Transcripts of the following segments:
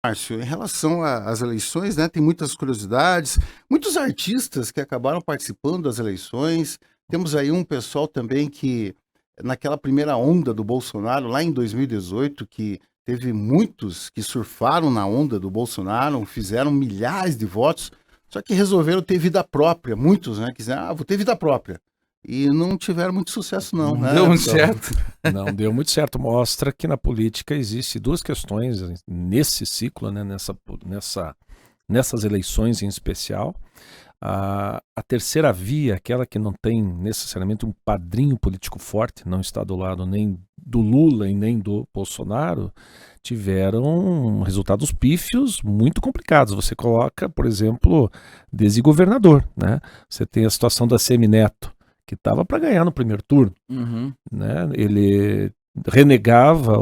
Márcio, em relação às eleições, né, tem muitas curiosidades, muitos artistas que acabaram participando das eleições. Temos aí um pessoal também que, naquela primeira onda do Bolsonaro, lá em 2018, que teve muitos que surfaram na onda do Bolsonaro, fizeram milhares de votos, só que resolveram ter vida própria. Muitos, né, quiseram, vou ter vida própria. E não tiveram muito sucesso, não, Não deu né, muito pessoal? certo. Não deu muito certo. Mostra que na política existe duas questões nesse ciclo, né, nessas eleições em especial. A terceira via, aquela que não tem necessariamente um padrinho político forte, não está do lado nem do Lula e nem do Bolsonaro, tiveram resultados pífios muito complicados. Você coloca, por exemplo, desgovernador, né? Você tem a situação da Semineto, que estava para ganhar no primeiro turno, Uhum. né? Ele renegava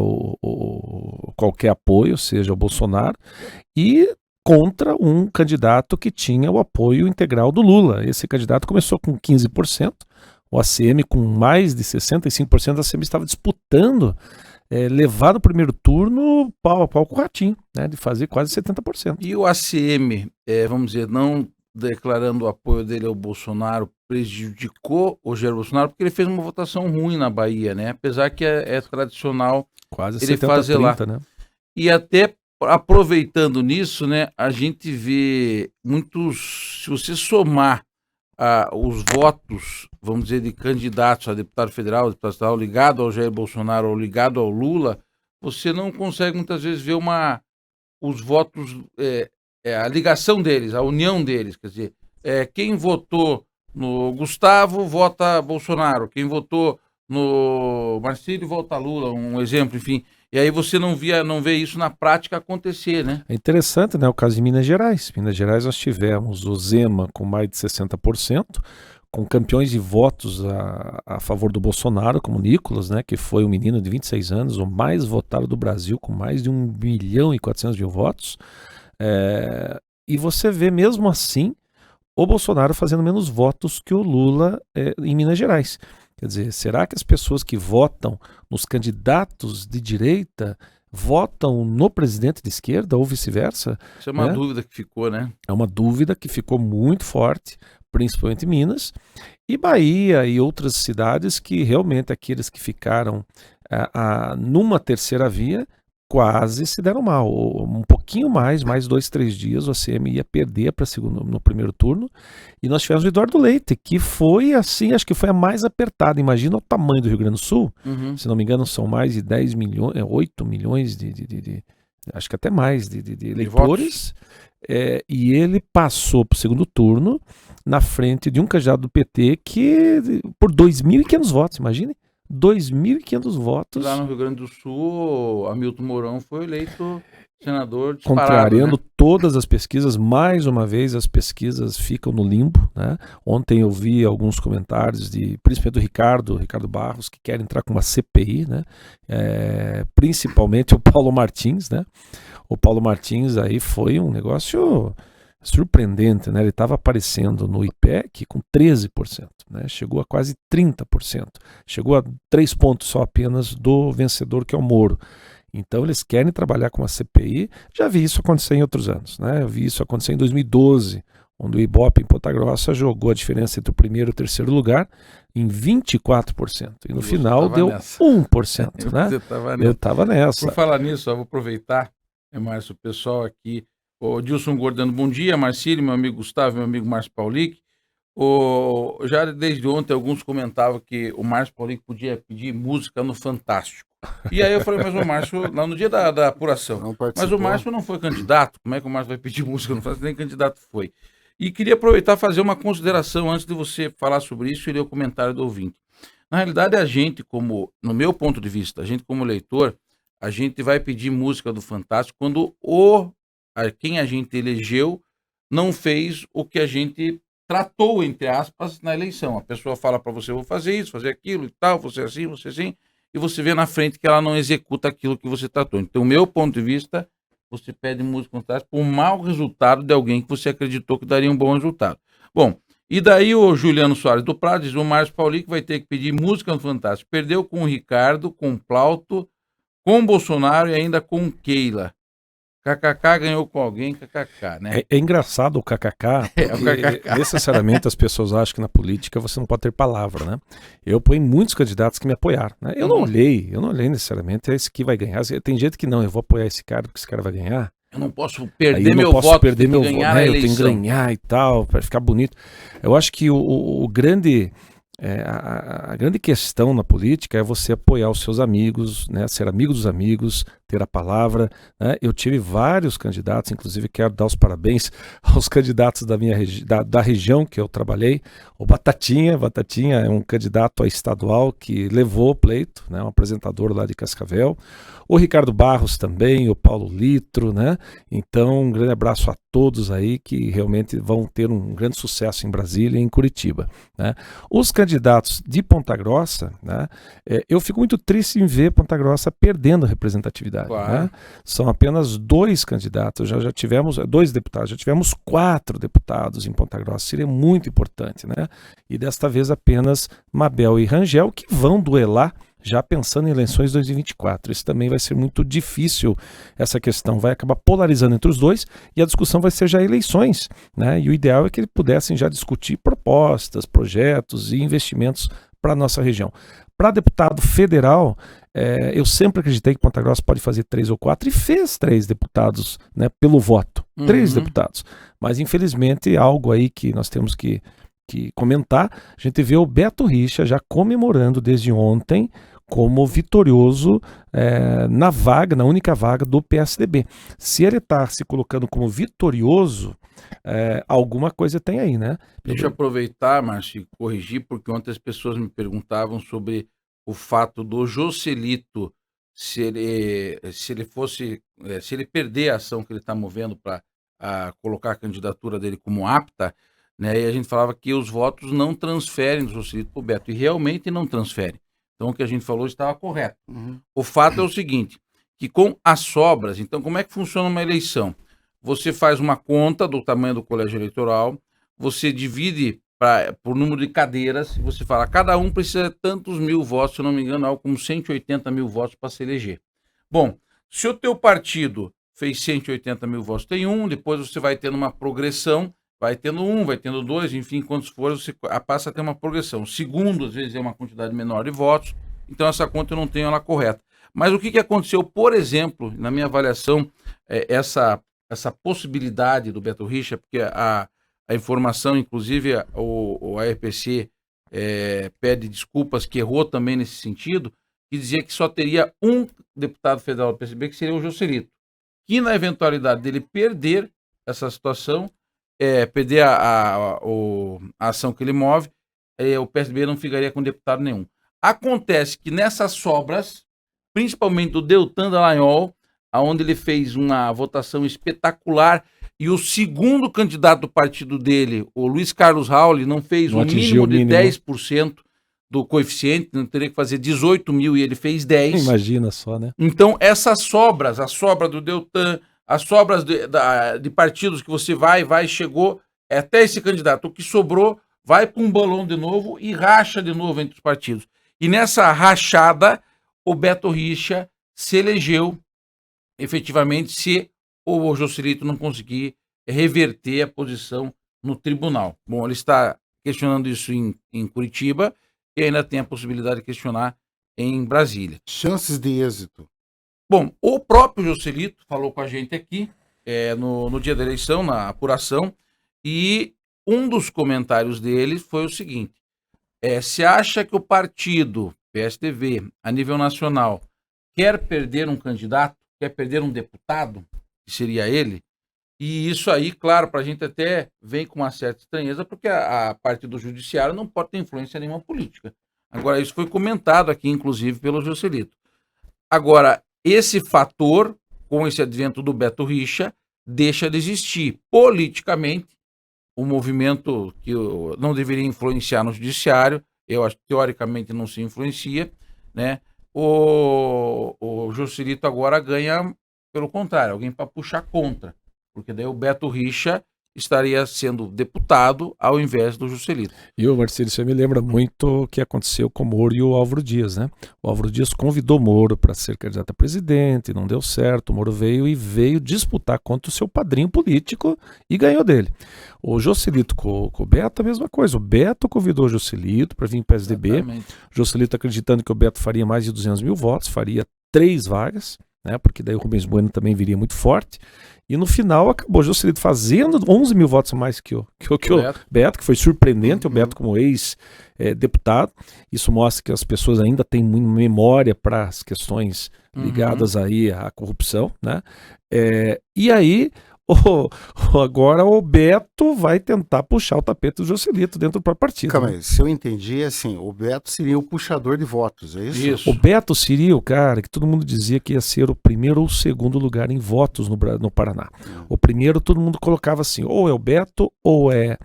qualquer apoio, seja o Bolsonaro, e contra um candidato que tinha o apoio integral do Lula. Esse candidato começou com 15%, o ACM com mais de 65%, a ACM estava disputando levar no primeiro turno pau a pau com o Ratinho, né, de fazer quase 70%. E o ACM, vamos dizer, não declarando o apoio dele ao Bolsonaro, prejudicou o Jair Bolsonaro, porque ele fez uma votação ruim na Bahia, né? Apesar que é tradicional Quase ele fazer lá. 70-30, né? E até aproveitando nisso, né, a gente vê muitos, se você somar os votos, vamos dizer, de candidatos a deputado federal ligado ao Jair Bolsonaro ou ligado ao Lula, você não consegue muitas vezes ver os votos, a ligação deles, a união deles, quer dizer, quem votou no Gustavo vota Bolsonaro, quem votou no Marcílio vota Lula, um exemplo, enfim. E aí você não vê isso na prática acontecer, né? É interessante, né, o caso de Minas Gerais. Minas Gerais nós tivemos o Zema com mais de 60%, com campeões de votos a favor do Bolsonaro, como Nicolas, né, que foi um menino de 26 anos, o mais votado do Brasil, com mais de 1.400.000 votos. E você vê mesmo assim o Bolsonaro fazendo menos votos que o Lula em Minas Gerais. Quer dizer, será que as pessoas que votam nos candidatos de direita votam no presidente de esquerda ou vice-versa? Isso é uma dúvida que ficou, né? É uma dúvida que ficou muito forte, principalmente em Minas, e Bahia e outras cidades que realmente aqueles que ficaram numa terceira via quase se deram mal. Um pouquinho mais 2, 3 dias, o ACM ia perder para no primeiro turno. E nós tivemos o Eduardo Leite, que foi assim, acho que foi a mais apertada. Imagina o tamanho do Rio Grande do Sul. Uhum. Se não me engano, são mais de 10 milhões, 8 milhões acho que até mais de eleitores. E ele passou para o segundo turno na frente de um candidato do PT que por 2.500 votos, imagine. 2.500 votos. Lá no Rio Grande do Sul, Hamilton Mourão foi eleito senador disparado, contrariando, né? Todas as pesquisas. Mais uma vez as pesquisas ficam no limbo, né? Ontem eu vi alguns comentários principalmente do Ricardo Barros, que quer entrar com uma CPI, né? Principalmente o Paulo Martins, né? O Paulo Martins aí foi um negócio surpreendente, né? Ele estava aparecendo no IPEC com 13%, né? Chegou a quase 30%, chegou a 3 pontos só apenas do vencedor, que é o Moro. Então eles querem trabalhar com a CPI. Já vi isso acontecer em outros anos, né? Eu vi isso acontecer em 2012, onde o Ibope em Ponta Grossa jogou a diferença entre o primeiro e o terceiro lugar em 24%. E no final deu nessa. 1%, né? Eu estava nessa. Por falar nisso, eu vou aproveitar, Márcio, o pessoal aqui, o Dilson Gordano, bom dia, Marcílio, meu amigo Gustavo, meu amigo Márcio Paulic. Já desde ontem alguns comentavam que o Márcio Paulic podia pedir música no Fantástico. E aí eu falei, mas o Márcio, lá no dia da apuração, mas o Márcio não foi candidato, como é que o Márcio vai pedir música no Fantástico? Nem candidato foi. E queria aproveitar e fazer uma consideração antes de você falar sobre isso e ler o comentário do ouvinte. Na realidade, a gente, no meu ponto de vista, a gente como leitor, a gente vai pedir música do Fantástico quando quem a gente elegeu não fez o que a gente tratou, entre aspas, na eleição. A pessoa fala para você, vou fazer isso, fazer aquilo e tal, você assim, e você vê na frente que ela não executa aquilo que você tratou. Então, o meu ponto de vista, você pede música fantástica por um mau resultado de alguém que você acreditou que daria um bom resultado. Bom, e daí o Juliano Soares do Prado diz, o Márcio Paulic vai ter que pedir música no Fantástico. Perdeu com o Ricardo, com o Plauto, com o Bolsonaro e ainda com o Keila. KKK ganhou com alguém, KKK, né? É engraçado o KKK, porque necessariamente as pessoas acham que na política você não pode ter palavra, né? Eu ponho muitos candidatos que me apoiaram, né? Eu não olhei necessariamente esse que vai ganhar. Tem gente que não, eu vou apoiar esse cara porque esse cara vai ganhar. Eu não posso perder meu voto, perder meu voto, né? Eu tenho que ganhar e tal, para ficar bonito. Eu acho que o grande... a grande questão na política é você apoiar os seus amigos, né, ser amigo dos amigos, ter a palavra, né? Eu tive vários candidatos, inclusive quero dar os parabéns aos candidatos da região que eu trabalhei. O Batatinha é um candidato a estadual que levou o pleito, né, um apresentador lá de Cascavel. O Ricardo Barros também, o Paulo Litro, né? Então, um grande abraço a todos aí que realmente vão ter um grande sucesso em Brasília e em Curitiba, né? Os candidatos de Ponta Grossa, né? Eu fico muito triste em ver Ponta Grossa perdendo representatividade, claro, né? São apenas 2 candidatos, já tivemos 2 deputados, já tivemos 4 deputados em Ponta Grossa, seria muito importante, né? E desta vez apenas Mabel e Rangel, que vão duelar já pensando em eleições 2024. Isso também vai ser muito difícil, essa questão vai acabar polarizando entre os dois e a discussão vai ser já eleições, né? E o ideal é que eles pudessem já discutir propostas, projetos e investimentos para a nossa região. Para deputado federal, eu sempre acreditei que Ponta Grossa pode fazer 3 ou 4 e fez 3 deputados, né, pelo voto. 3 deputados. Mas infelizmente algo aí que nós temos que comentar, a gente vê o Beto Richa já comemorando desde ontem como vitorioso na única vaga do PSDB. Se ele está se colocando como vitorioso, alguma coisa tem aí, né? Deixa eu aproveitar, Márcio, e corrigir, porque ontem as pessoas me perguntavam sobre o fato do Joselito, se ele perder a ação que ele está movendo para colocar a candidatura dele como apta, né? E a gente falava que os votos não transferem do Joselito para o Beto, e realmente não transferem. Então o que a gente falou estava correto. O fato é o seguinte, que com as sobras, então como é que funciona uma eleição? Você faz uma conta do tamanho do colégio eleitoral, você divide por número de cadeiras, e você fala, cada um precisa de tantos mil votos, se eu não me engano, algo como 180 mil votos para se eleger. Bom, se o teu partido fez 180 mil votos, tem depois você vai tendo uma progressão, vai tendo 1, vai tendo 2, enfim, quantos for, você passa a ter uma progressão. Segundo, às vezes, é uma quantidade menor de votos, então essa conta eu não tenho ela correta. Mas o que aconteceu, por exemplo, na minha avaliação, essa possibilidade do Beto Richa, porque a informação, inclusive o ARPC pede desculpas, que errou também nesse sentido, que dizia que só teria um deputado federal do PSB, que seria o Joselito, que na eventualidade dele perder essa situação, perder a ação que ele move, o PSB não ficaria com deputado nenhum. Acontece que nessas sobras, principalmente do Deltan Dallagnol, onde ele fez uma votação espetacular, e o segundo candidato do partido dele, o Luiz Carlos Rauli, não fez o mínimo de 10% do coeficiente, não teria que fazer 18 mil e ele fez 10. Imagina só, né? Então, essas sobras, a sobra do Deltan, as sobras de partidos que você chegou até esse candidato, o que sobrou vai para um balão de novo e racha de novo entre os partidos. E nessa rachada, o Beto Richa se elegeu efetivamente se o Joselito não conseguir reverter a posição no tribunal. Bom, ele está questionando isso em Curitiba e ainda tem a possibilidade de questionar em Brasília. Chances de êxito. Bom, o próprio Joselito falou com a gente aqui no dia da eleição, na apuração, e um dos comentários dele foi o seguinte: se acha que o partido PSDB, a nível nacional, quer perder um candidato, quer perder um deputado, que seria ele, e isso aí, claro, para a gente até vem com uma certa estranheza, porque a parte do judiciário não pode ter influência nenhuma política. Agora, isso foi comentado aqui, inclusive, pelo Joselito. Agora, esse fator, com esse advento do Beto Richa, deixa de existir. Politicamente, o movimento que não deveria influenciar no judiciário, eu acho que teoricamente não se influencia, né? O Joselito agora ganha, pelo contrário, alguém para puxar contra, porque daí o Beto Richa estaria sendo deputado ao invés do Juscelito. E o Marcílio, você me lembra muito o que aconteceu com o Moro e o Álvaro Dias, né? O Álvaro Dias convidou o Moro para ser candidato a presidente, não deu certo, o Moro veio disputar contra o seu padrinho político e ganhou dele. O Juscelito com o Beto, a mesma coisa. O Beto convidou o Juscelito para vir em PSDB. Exatamente. O Juscelito acreditando que o Beto faria mais de 200 mil votos, faria 3 vagas, né? Porque daí o Rubens Bueno também viria muito forte. E no final acabou o Juscelito fazendo 11 mil votos a mais que o Beto, que foi surpreendente, o Beto como ex-deputado. Isso mostra que as pessoas ainda têm muita memória para as questões ligadas aí à corrupção, né? E aí, agora o Beto vai tentar puxar o tapete do Juscelito dentro do próprio partido. Calma né? aí, se eu entendi, assim, o Beto seria o puxador de votos, é isso? Isso. O Beto seria o cara que todo mundo dizia que ia ser o primeiro ou o segundo lugar em votos no Paraná. O primeiro todo mundo colocava assim, ou é o Beto, ou é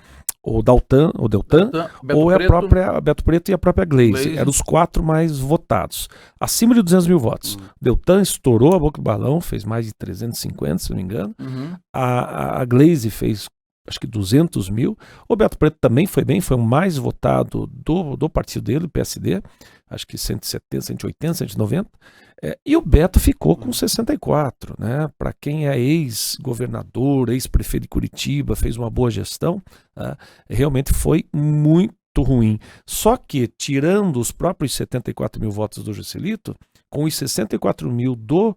o Deltan, Beto ou é Preto. a própria Beto Preto e a própria Gleisi. Gleisi. Eram os 4 mais votados. Acima de 200 mil votos. Deltan estourou a boca do balão, fez mais de 350, se não me engano. A Gleisi fez acho que 200 mil. O Beto Preto também foi bem, foi o mais votado do partido dele, o PSD. Acho que 170, 180, 190. E o Beto ficou com 64, né? Para quem é ex-governador, ex-prefeito de Curitiba, fez uma boa gestão, né? Realmente foi muito ruim. Só que, tirando os próprios 74 mil votos do Juscelito, com os 64 mil do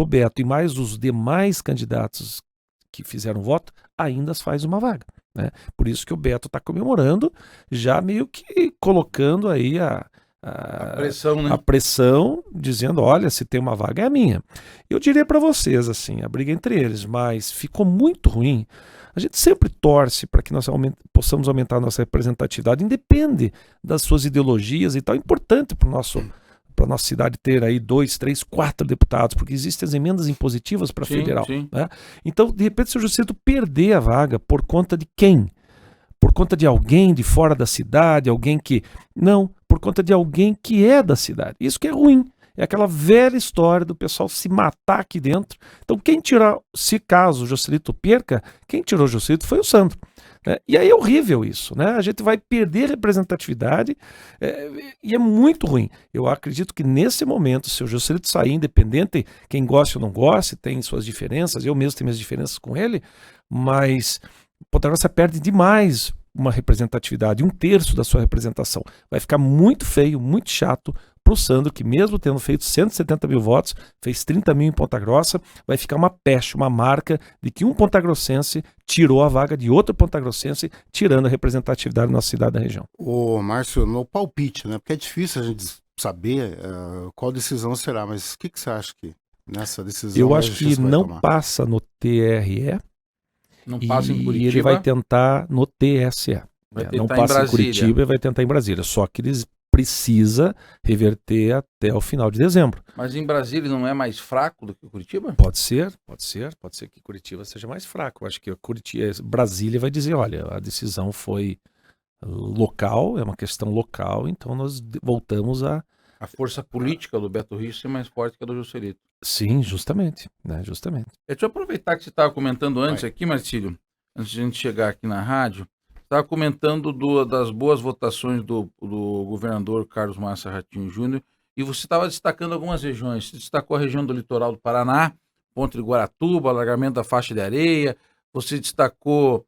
Beto e mais os demais candidatos que fizeram voto, ainda faz uma vaga, né? Por isso que o Beto está comemorando, já meio que colocando aí a pressão, né? A pressão, dizendo, olha, se tem uma vaga é a minha. Eu diria para vocês, assim, a briga entre eles, mas ficou muito ruim. A gente sempre torce para que nós possamos aumentar a nossa representatividade, independe das suas ideologias e tal. É importante para a nossa cidade ter aí 2, 3, 4 deputados, porque existem as emendas impositivas para federal. Sim. Né? Então, de repente, se o Juscelito perder a vaga por conta de quem? Por conta de alguém de fora da cidade, alguém que... Não, por conta de alguém que é da cidade. Isso que é ruim. É aquela velha história do pessoal se matar aqui dentro. Então, quem tirar, se caso o Juscelito perca, quem tirou o Juscelito foi o Sandro. Né? E aí é horrível isso, né? A gente vai perder representatividade e é muito ruim. Eu acredito que nesse momento, se o Juscelito sair independente, quem gosta ou não gosta, tem suas diferenças, eu mesmo tenho minhas diferenças com ele, mas Ponta Grossa perde demais uma representatividade, 1/3 da sua representação. Vai ficar muito feio, muito chato para o Sandro, que mesmo tendo feito 170 mil votos, fez 30 mil em Ponta Grossa, vai ficar uma peste, uma marca de que um pontagrossense tirou a vaga de outro pontagrossense, tirando a representatividade da nossa cidade da região. Ô, Márcio, no palpite, né? Porque é difícil a gente saber qual decisão será, mas o que você acha que nessa decisão eu a acho que justiça vai não tomar? passa no TRE, Não passa em Curitiba. e ele vai tentar no TSE. Vai Não tentar passa em em Curitiba e vai tentar em Brasília. Só que eles precisa reverter até o final de dezembro. Mas em Brasília não é mais fraco do que Curitiba? Pode ser que Curitiba seja mais fraco. Eu acho que Brasília vai dizer, olha, a decisão foi local, é uma questão local, então nós voltamos a... A força política do Beto Richa é mais forte que a do Juscelito. Sim, justamente, né? Justamente. Deixa eu aproveitar que você estava comentando antes aqui, Marcílio, antes de a gente chegar aqui na rádio, estava comentando das boas votações do governador Carlos Massa Ratinho Júnior, e você estava destacando algumas regiões. Você destacou a região do litoral do Paraná, Ponte de Guaratuba, alargamento da faixa de areia, você destacou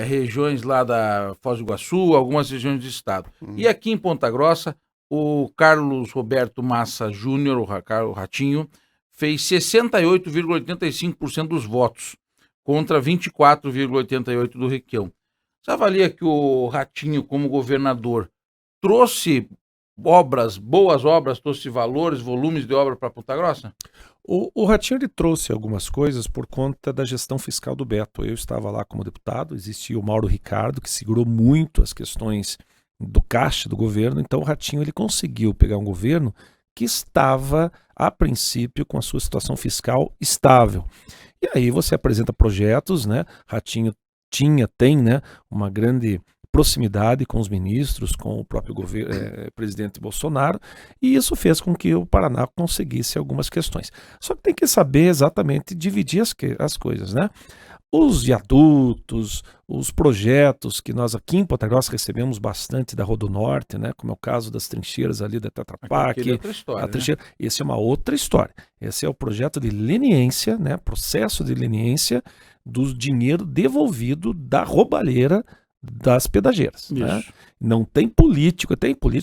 regiões lá da Foz do Iguaçu, algumas regiões do estado. E aqui em Ponta Grossa, o Carlos Roberto Massa Júnior, o Ratinho, fez 68,85% dos votos, contra 24,88% do Requião. Você avalia que o Ratinho, como governador, trouxe boas obras, trouxe valores, volumes de obra para Ponta Grossa? O Ratinho ele trouxe algumas coisas por conta da gestão fiscal do Beto. Eu estava lá como deputado, existia o Mauro Ricardo, que segurou muito as questões do caixa do governo, então o Ratinho ele conseguiu pegar um governo que estava, a princípio, com a sua situação fiscal estável. E aí você apresenta projetos, né? Ratinho tem, né, uma grande proximidade com os ministros, com o próprio presidente Bolsonaro, e isso fez com que o Paraná conseguisse algumas questões. Só que tem que saber exatamente dividir as coisas, né? Os viadutos, os projetos que nós aqui em Ponta Grossa recebemos bastante da Rodonorte, né? Como é o caso das trincheiras ali da Tetra Pak, a trincheira, esse é uma outra história. Esse é o projeto de leniência, né? Processo de leniência do dinheiro devolvido da roubalheira das pedageiras. Né? Não tem político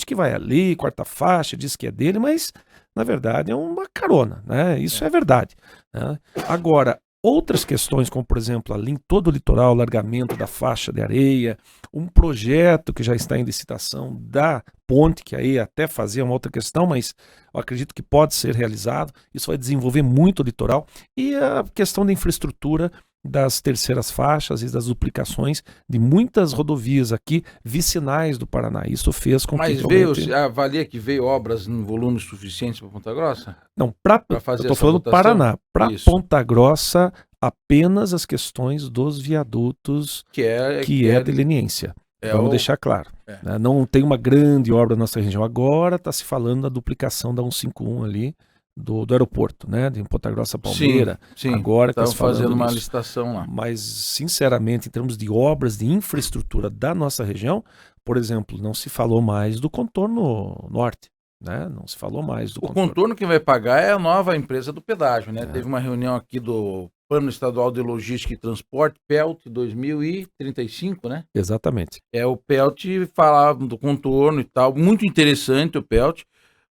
que vai ali, corta faixa, diz que é dele, mas na verdade é uma carona, né? Isso é verdade. Né? Agora, outras questões, como por exemplo, ali em todo o litoral, largamento da faixa de areia, um projeto que já está em licitação da ponte, que aí até fazia uma outra questão, mas eu acredito que pode ser realizado, isso vai desenvolver muito o litoral, e a questão da infraestrutura das terceiras faixas e das duplicações de muitas rodovias aqui, vicinais do Paraná. Isso fez com que... Mas avalia que veio obras em volume suficiente para Ponta Grossa? Não, eu estou falando do Paraná. Para Ponta Grossa, apenas as questões dos viadutos que é de leniência. Vamos deixar claro. Né? Não tem uma grande obra na nossa região. Agora está se falando da duplicação da 151 ali, do aeroporto, né? De Ponta Grossa Palmeira. Sim, agora estão fazendo uma licitação lá. Mas, sinceramente, em termos de obras de infraestrutura da nossa região, por exemplo, não se falou mais do contorno norte. Né? Não se falou mais do contorno. O contorno que vai pagar é a nova empresa do pedágio. Né? Teve uma reunião aqui do Plano Estadual de Logística e Transporte, PELT 2035, né? Exatamente. O PELT falava do contorno e tal, muito interessante o PELT.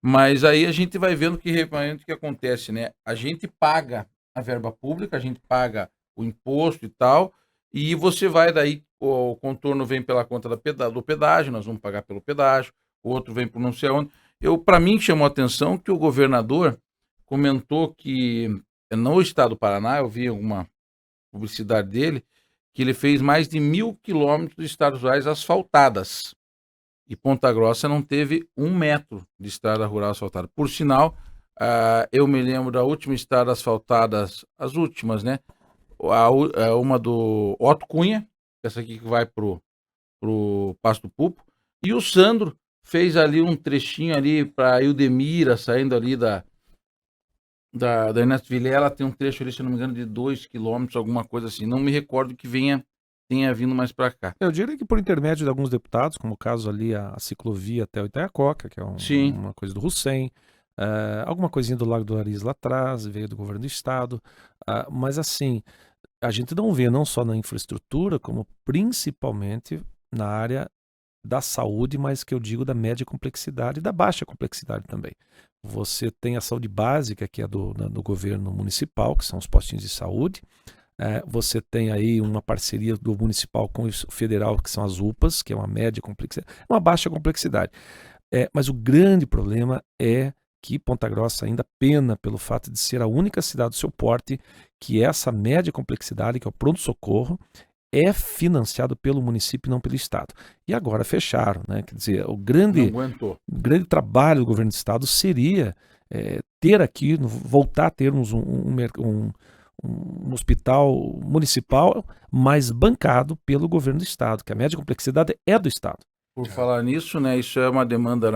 Mas aí a gente vai vendo o que acontece, né? A gente paga a verba pública, a gente paga o imposto e tal, e você vai daí, o contorno vem pela conta do pedágio, nós vamos pagar pelo pedágio, o outro vem por não sei onde. Para mim chamou a atenção que o governador comentou que no estado do Paraná, eu vi alguma publicidade dele, que ele fez mais de 1.000 quilômetros de estradas rurais asfaltadas. E Ponta Grossa não teve 1 metro de estrada rural asfaltada. Por sinal, eu me lembro da última estrada asfaltada, as últimas, né? Uma do Otto Cunha, essa aqui que vai pro Pasto Pupo. E o Sandro fez ali um trechinho ali para Ildemira, saindo ali da Ernesto Vilela, tem um trecho ali, se não me engano, de 2 quilômetros, alguma coisa assim. Não me recordo que tenha vindo mais para cá. Eu diria que por intermédio de alguns deputados, como o caso ali a ciclovia até o Itaiacoca, que é uma coisa do Hussein, alguma coisinha do Lago do Ariz lá atrás, veio do governo do estado, mas assim, a gente não vê não só na infraestrutura, como principalmente na área da saúde, mas que eu digo da média complexidade e da baixa complexidade também. Você tem a saúde básica, que é do governo municipal, que são os postinhos de saúde. Você tem aí uma parceria do municipal com o federal, que são as UPAs, que é uma média complexidade, uma baixa complexidade. Mas o grande problema é que Ponta Grossa ainda pena pelo fato de ser a única cidade do seu porte que essa média complexidade, que é o pronto-socorro, é financiado pelo município e não pelo estado. E agora fecharam, né? Quer dizer, o grande trabalho do governo do estado seria ter aqui, voltar a termos um hospital municipal, mas bancado pelo governo do estado, que a média complexidade é do estado. Por falar nisso, né, isso era uma demanda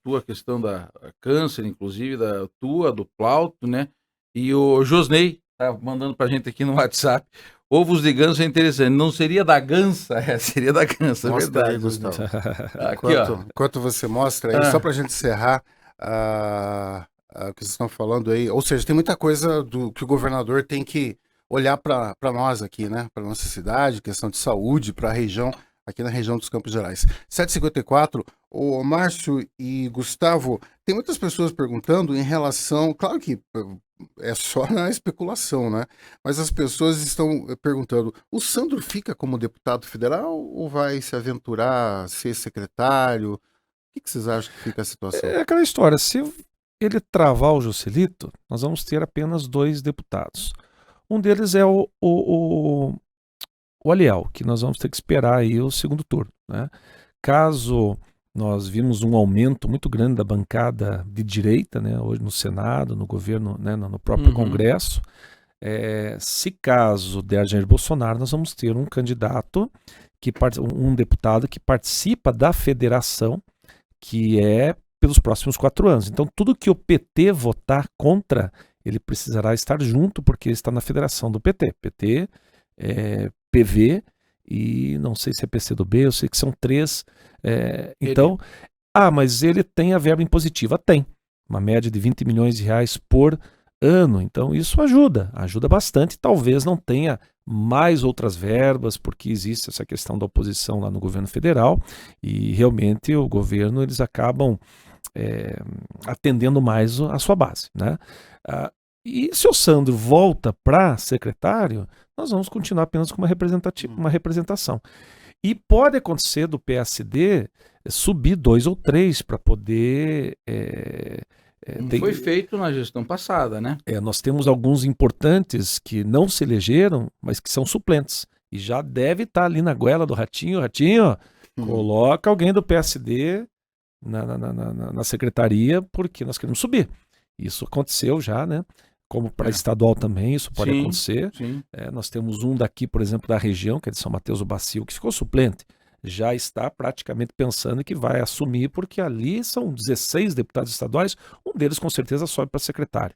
tua, a questão da câncer, inclusive, da tua, do Plauto, né, e o Josney tá mandando pra gente aqui no WhatsApp, ovos de ganso é interessante, não seria da gansa, seria da gansa, mostra verdade. Aí, Gustavo. Aqui, enquanto você mostra aí, só pra gente encerrar, o que vocês estão falando aí, ou seja, tem muita coisa que o governador tem que olhar para nós aqui, né? Para nossa cidade, questão de saúde, para a região, aqui na região dos Campos Gerais. 7h54, o Márcio e Gustavo, tem muitas pessoas perguntando em relação, claro que é só na especulação, né? Mas as pessoas estão perguntando, o Sandro fica como deputado federal ou vai se aventurar a ser secretário? O que vocês acham que fica a situação? É aquela história, se ele travar o Joselito, nós vamos ter apenas 2 deputados. Um deles é o Aliel, que nós vamos ter que esperar aí o segundo turno. Né? Caso nós vimos um aumento muito grande da bancada de direita, né, hoje no Senado, no governo, né, no próprio Congresso, se caso der Jair Bolsonaro, nós vamos ter um candidato um deputado que participa da federação, que é pelos próximos 4 anos. Então, tudo que o PT votar contra, ele precisará estar junto, porque ele está na federação do PT. PT, PV e não sei se é PCdoB, eu sei que são 3. Então, mas ele tem a verba impositiva? Tem. Uma média de 20 milhões de reais por ano. Então, isso ajuda bastante. Talvez não tenha mais outras verbas, porque existe essa questão da oposição lá no governo federal e realmente o governo, eles acabam atendendo mais a sua base, né? E se o Sandro volta para secretário, nós vamos continuar apenas com uma representação. E pode acontecer do PSD subir 2 ou 3 para poder... Foi feito na gestão passada, né? Nós temos alguns importantes que não se elegeram, mas que são suplentes. E já deve estar ali na goela do Ratinho. Ratinho, coloca alguém do PSD na secretaria, porque nós queremos subir. Isso aconteceu já, né? Como para estadual também, isso pode acontecer. Sim. Nós temos um daqui, por exemplo, da região, que é de São Mateus do Bacio, que ficou suplente. Já está praticamente pensando que vai assumir, porque ali são 16 deputados estaduais, um deles com certeza sobe para secretário.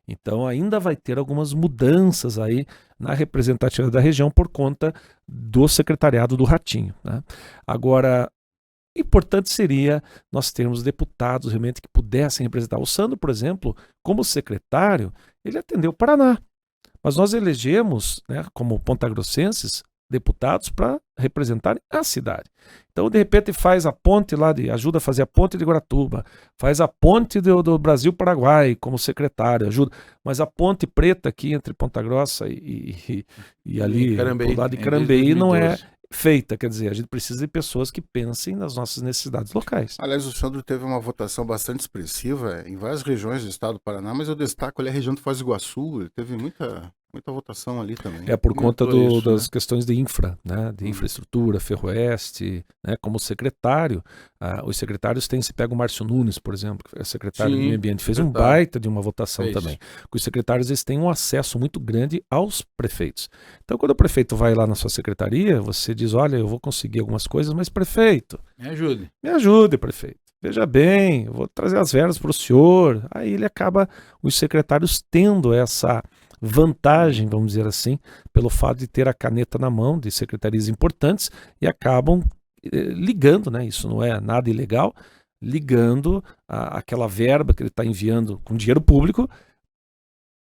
Então ainda vai ter algumas mudanças aí na representatividade da região por conta do secretariado do Ratinho, né? Agora, importante seria nós termos deputados realmente que pudessem representar. O Sandro, por exemplo, como secretário, ele atendeu o Paraná. Mas nós elegemos, né, como pontagrossenses, deputados para representarem a cidade. Então, de repente, faz a ponte lá, ajuda a fazer a ponte de Guaratuba, faz a ponte do Brasil-Paraguai como secretário, ajuda. Mas a ponte preta aqui entre Ponta Grossa e ali, do lado de Carambeí, não é feita. Quer dizer, a gente precisa de pessoas que pensem nas nossas necessidades locais. Aliás, o Sandro teve uma votação bastante expressiva em várias regiões do estado do Paraná, mas eu destaco ali a região do Foz do Iguaçu, ele teve muita votação ali também. Por conta das questões de infra, né? De infraestrutura, Ferroeste, né? Como secretário, os secretários se pega o Márcio Nunes, por exemplo, que é secretário do Meio Ambiente, fez um baita de uma votação também. Os secretários, eles têm um acesso muito grande aos prefeitos. Então, quando o prefeito vai lá na sua secretaria, você diz, olha, eu vou conseguir algumas coisas, mas prefeito... Me ajude, prefeito. Veja bem, eu vou trazer as verbas para o senhor. Aí os secretários tendo essa vantagem, vamos dizer assim, pelo fato de ter a caneta na mão de secretarias importantes e acabam ligando, né? Isso não é nada ilegal, ligando aquela verba que ele está enviando com dinheiro público,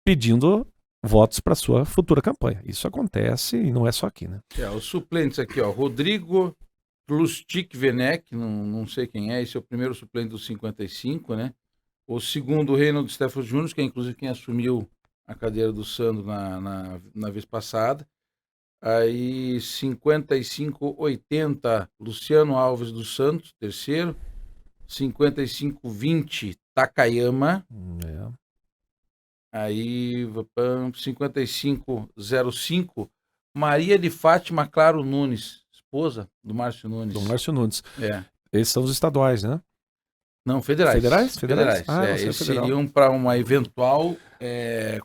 pedindo votos para sua futura campanha. Isso acontece e não é só aqui, né? Os suplentes aqui, Rodrigo Lustig Venek, não sei quem é, esse é o primeiro suplente dos 55, né? O segundo, o Reinaldo Stefano Júnior, que é inclusive quem assumiu a cadeira do Sandro na vez passada. Aí 55-80, Luciano Alves dos Santos, terceiro. 55-20, Takayama. Aí 55-05, Maria de Fátima Claro Nunes, esposa do Márcio Nunes. Esses são os estaduais, né? Não, federais. Federais. Eles seriam para uma eventual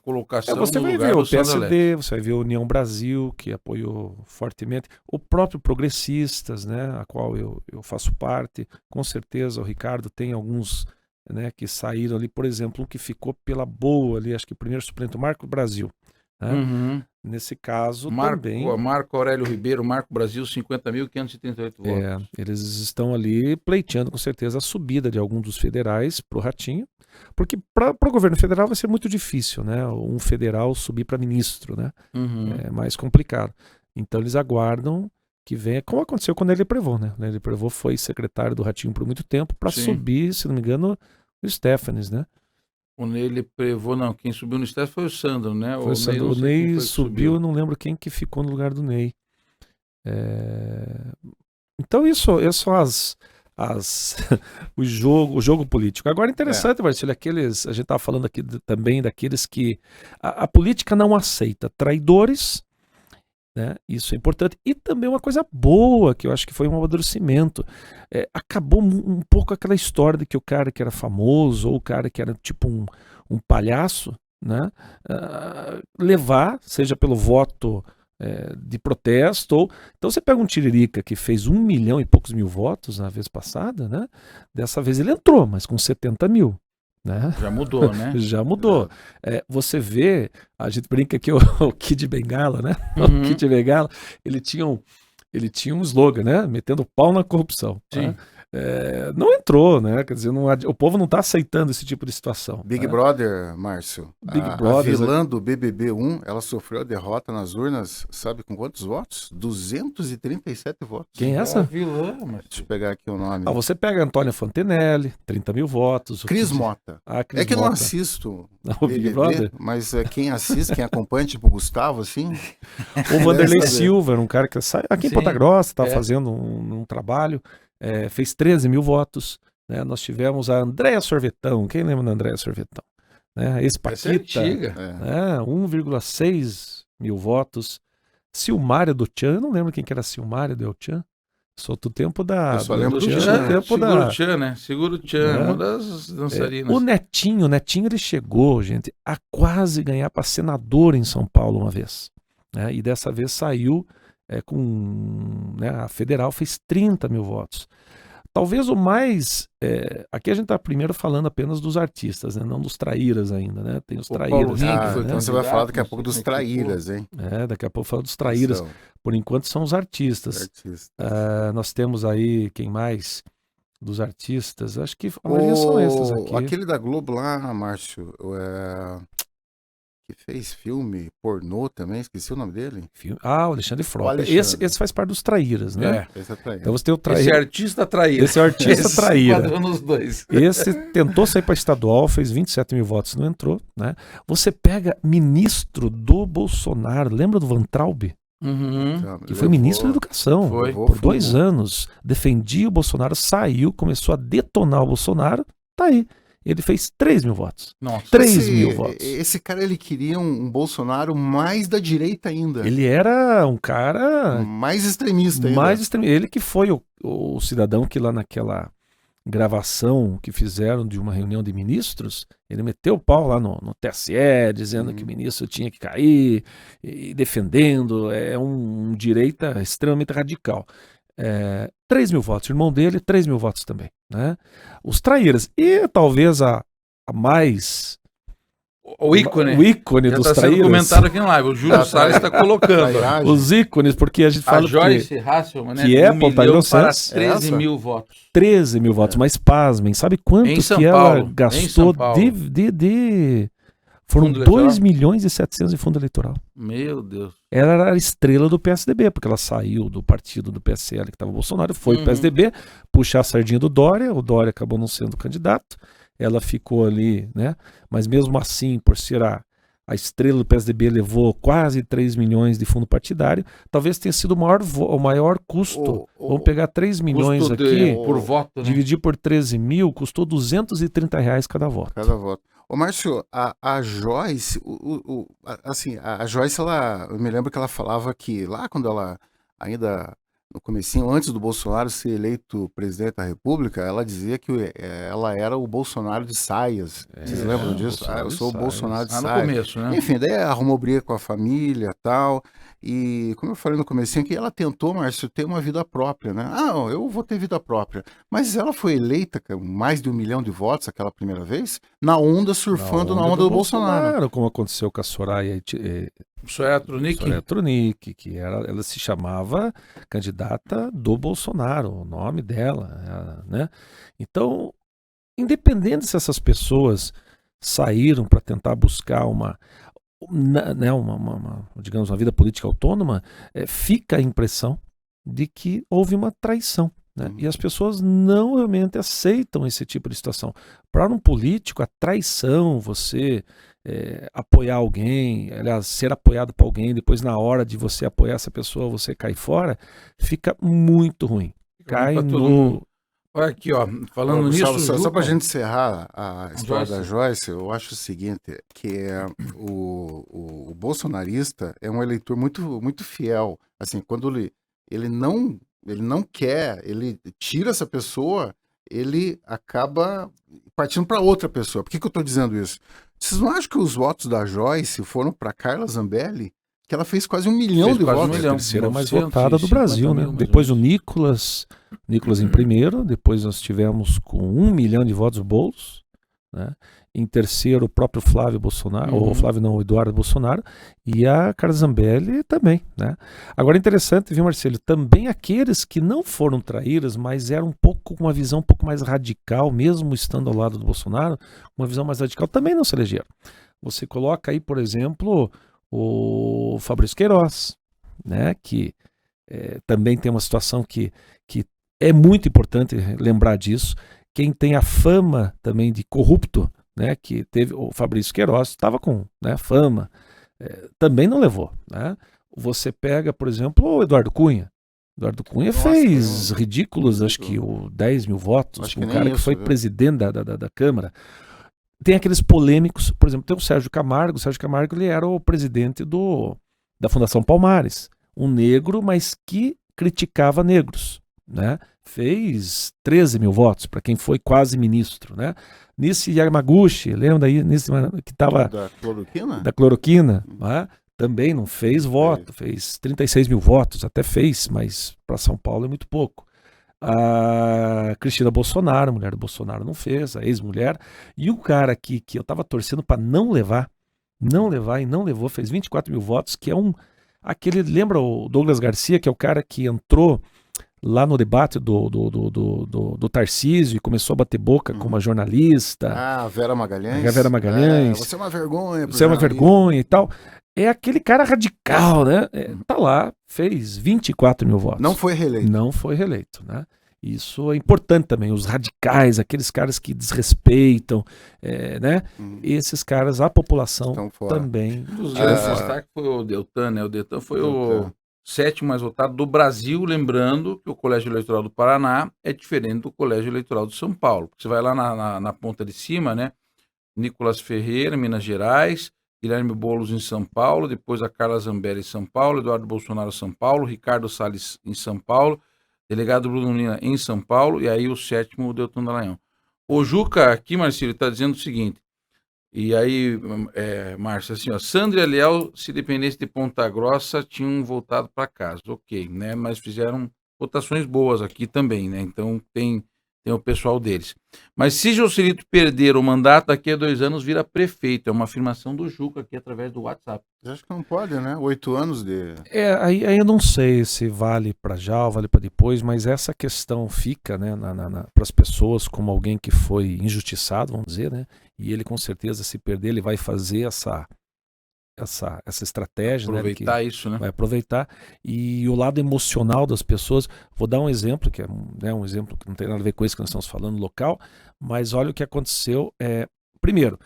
colocação você no vai lugar ver do o PSD, você vai ver a União Brasil, que apoiou fortemente, o próprio Progressistas, né, a qual eu faço parte, com certeza o Ricardo tem alguns, né, que saíram ali, por exemplo, um que ficou pela boa ali, acho que o primeiro suplente, o Marco Brasil, né? Nesse caso também... Marco Aurélio Ribeiro, Marco Brasil, 50.538 votos. Eles estão ali pleiteando com certeza a subida de algum dos federais para o Ratinho, porque para o governo federal vai ser muito difícil, né? Um federal subir para ministro, né? É mais complicado. Então eles aguardam que venha, como aconteceu com o Nélio Prevô, né? O Nélio Prevô foi secretário do Ratinho por muito tempo para subir, se não me engano, o Stefanes, né? O Ney Prevô, não, quem subiu no Steph foi o Sandro, né? Foi o Sandro. O Ney subiu, eu não lembro quem que ficou no lugar do Ney. Então isso são o jogo político. Agora interessante, Marcelo, a gente estava falando aqui também daqueles que a política não aceita traidores, né? Isso é importante. E também uma coisa boa, que eu acho que foi um amadurecimento. Acabou um pouco aquela história de que o cara que era famoso, ou o cara que era tipo um palhaço, né? Levar, seja pelo voto de protesto. Então você pega um Tiririca que fez 1 milhão e poucos mil votos na vez passada, né? Dessa vez ele entrou, mas com 70 mil. Né? Já mudou, né? Já mudou. Você vê, a gente brinca que o Kid Bengala, né? Uhum. O Kid Bengala, ele tinha um slogan, né? Metendo pau na corrupção. Sim. Né? Não entrou, né? Quer dizer, o povo não está aceitando esse tipo de situação. Big né? Brother, Márcio. Big A Brother, vilã do BBB1, ela sofreu a derrota nas urnas, sabe com quantos votos? 237 votos. Quem é essa? Vilã, mas... Deixa eu pegar aqui o nome. Você pega a Antônia Fontenelle, 30 mil votos. Cris Mota. Cris É que eu não Mota. assisto O Big Brother? mas quem assiste, quem acompanha, tipo o Gustavo, assim... O Vanderlei saber. Silva era um cara que sai aqui em Sim, Ponta Grossa, estava fazendo um trabalho, fez 13 mil votos. Né? Nós tivemos a Andréa Sorvetão. Quem lembra da Andréa Sorvetão? Né? Essa é Ex-Paquita, antiga. né? 1,6 mil votos. Silmária do Tchan, eu não lembro quem que era Silmária do El Tchan. Sou do tempo da... Eu só lembro do Tchan, Tchan. tempo Seguro da... Tchan, né? Seguro Tchan, uma das dançarinas. O Netinho ele chegou, gente, a quase ganhar para senador em São Paulo uma vez. Né? E dessa vez saiu com... Né, a federal fez 30 mil votos. Talvez o mais... aqui a gente está primeiro falando apenas dos artistas, né? Não dos traíras ainda, né? Tem os traíras. Então você vai falar daqui a pouco dos traíras, hein? Daqui a pouco fala dos traíras. Por enquanto são os artistas. Nós temos aí, quem mais? Dos artistas. Acho que a maioria são esses aqui. Aquele da Globo lá, Márcio, que fez filme pornô também, esqueci o nome dele. O Alexandre Frota. Esse faz parte dos traíras, né? Esse é traíra. Então você tem o Esse artista traíra. Esse é o artista traíra. Nos dois. Esse tentou sair para estadual, fez 27 mil votos, não entrou. Né? Você pega ministro do Bolsonaro, lembra do Van Traub? Uhum. Que foi ministro da Educação por 2 anos. Defendia o Bolsonaro, saiu, começou a detonar o Bolsonaro, tá aí. Ele fez 3 mil votos. Nossa. 3 mil votos. Esse cara, ele queria um Bolsonaro mais da direita ainda. Ele era um cara... mais extremista ainda. Ele que foi o cidadão que lá naquela gravação que fizeram de uma reunião de ministros, ele meteu o pau lá no TSE, dizendo que o ministro tinha que cair, e defendendo, um direita extremamente radical. 3 mil votos, o irmão dele, 3 mil votos também. Né? Os traíras. E talvez a mais... O ícone. O ícone dos traíras. Comentado aqui na live. O Júlio Salles está colocando. Os ícones, porque a gente fala a Joyce Hasselman, né? que é Pontagrossense. 13 mil votos. 13 mil votos, mas pasmem, sabe quanto que ela gastou de foram 2 milhões e 700 de fundo eleitoral. Meu Deus. Ela era a estrela do PSDB, porque ela saiu do partido do PSL que estava o Bolsonaro, foi pro PSDB, puxar a sardinha do Dória, o Dória acabou não sendo candidato, ela ficou ali, né? Mas mesmo assim, por ser a estrela do PSDB, levou quase 3 milhões de fundo partidário, talvez tenha sido o maior custo. Vamos pegar 3 milhões aqui, por voto, né? Dividir por 13 mil, custou R$230 cada voto. Ô, Márcio, a Joyce, assim, a Joyce, eu me lembro que ela falava que lá quando ela, ainda no comecinho, antes do Bolsonaro ser eleito presidente da República, ela dizia que ela era o Bolsonaro de saias. Vocês lembram disso? Eu sou o Bolsonaro de saias. No começo, né? Enfim, daí arrumou briga com a família e tal. E, como eu falei no comecinho, que ela tentou, Márcio, ter uma vida própria, né? Eu vou ter vida própria. Mas ela foi eleita com mais de 1 milhão de votos aquela primeira vez, surfando na onda do Bolsonaro. Como aconteceu com a Soraya Tronic, que ela se chamava candidata do Bolsonaro, o nome dela, né? Então, independente se essas pessoas saíram para tentar buscar digamos, uma vida política autônoma, fica a impressão de que houve uma traição. Né? E as pessoas não realmente aceitam esse tipo de situação. Para um político, a traição, você apoiar alguém, aliás, ser apoiado por alguém, depois na hora de você apoiar essa pessoa, você cai fora, fica muito ruim. Cai no... Olha aqui, ó, falando nisso... Só para a gente encerrar a história da Joyce, eu acho o seguinte, que o bolsonarista é um eleitor muito, muito fiel. Assim, quando ele não quer, ele tira essa pessoa, ele acaba partindo para outra pessoa. Por que eu estou dizendo isso? Vocês não acham que os votos da Joyce foram para Carla Zambelli? Que ela fez quase 1 milhão Fez de quase 1 votos. milhão. A terceira mais 950 votada do Brasil, né? mil, mais Depois ou o Nicolas em primeiro, depois nós tivemos com 1 milhão de votos Boulos, né? Em terceiro o próprio Flávio Bolsonaro, ou Flávio não, o Eduardo Bolsonaro, e a Carla Zambelli também, né? Agora interessante, viu, Marcelo, também aqueles que não foram traíras, mas eram um pouco com uma visão um pouco mais radical, mesmo estando ao lado do Bolsonaro, uma visão mais radical, também não se elegeram. Você coloca aí, por exemplo, o Fabrício Queiroz, né, que também tem uma situação que é muito importante lembrar disso. Quem tem a fama também de corrupto, né, que teve o Fabrício Queiroz, estava com, né, fama, também não levou, né? Você pega, por exemplo, o Eduardo Cunha. Eduardo Cunha fez ridículos, acho que 10 mil votos, um cara que foi presidente da Câmara. Tem aqueles polêmicos, por exemplo, tem o Sérgio Camargo. O Sérgio Camargo ele era o presidente da Fundação Palmares, um negro, mas que criticava negros, né? Fez 13 mil votos para quem foi quase ministro, né? Nissi Yamaguchi, lembra daí, que estava da cloroquina, né? Também não fez voto, fez 36 mil votos, até fez, mas para São Paulo é muito pouco. A Cristina Bolsonaro, a mulher do Bolsonaro, não fez, a ex-mulher. E o cara aqui que eu estava torcendo para não levar e não levou, fez 24 mil votos, que é lembra o Douglas Garcia, que é o cara que entrou lá no debate do Tarcísio e começou a bater boca com uma jornalista. A Vera Magalhães. A Vera Magalhães. Você é uma vergonha. Você é uma vergonha e tal. É aquele cara radical, né? Tá lá, fez 24 mil votos. Não foi reeleito. Não foi reeleito, né? Isso é importante também. Os radicais, aqueles caras que desrespeitam, né? Esses caras, a população também. Os grandes destaques foi o Deltan, né? O Deltan foi o 7º mais votado do Brasil, lembrando que o Colégio Eleitoral do Paraná é diferente do Colégio Eleitoral de São Paulo. Você vai lá na ponta de cima, né? Nicolas Ferreira, Minas Gerais, Guilherme Boulos em São Paulo, depois a Carla Zambelli em São Paulo, Eduardo Bolsonaro em São Paulo, Ricardo Salles em São Paulo, delegado Bruno Lina em São Paulo, e aí o 7º, o Deltan Dallagnol. O Juca aqui, Marcílio, está dizendo o seguinte, e aí, Márcio, assim, ó, Sandra e Leal, se dependesse de Ponta Grossa, tinham voltado para casa, ok, né, mas fizeram votações boas aqui também, né, então tem o pessoal deles. Mas se Joselito perder o mandato, daqui a 2 anos vira prefeito. É uma afirmação do Juca aqui através do WhatsApp. Eu acho que não pode, né? 8 anos de... Aí eu não sei se vale para já ou vale para depois, mas essa questão fica, né, para as pessoas como alguém que foi injustiçado, vamos dizer, né? E ele com certeza, se perder, ele vai fazer essa estratégia, aproveitar, né, isso, né? Vai aproveitar. E o lado emocional das pessoas, vou dar um exemplo, que é um exemplo que não tem nada a ver com isso que nós estamos falando, local, mas olha o que aconteceu. Primeiro,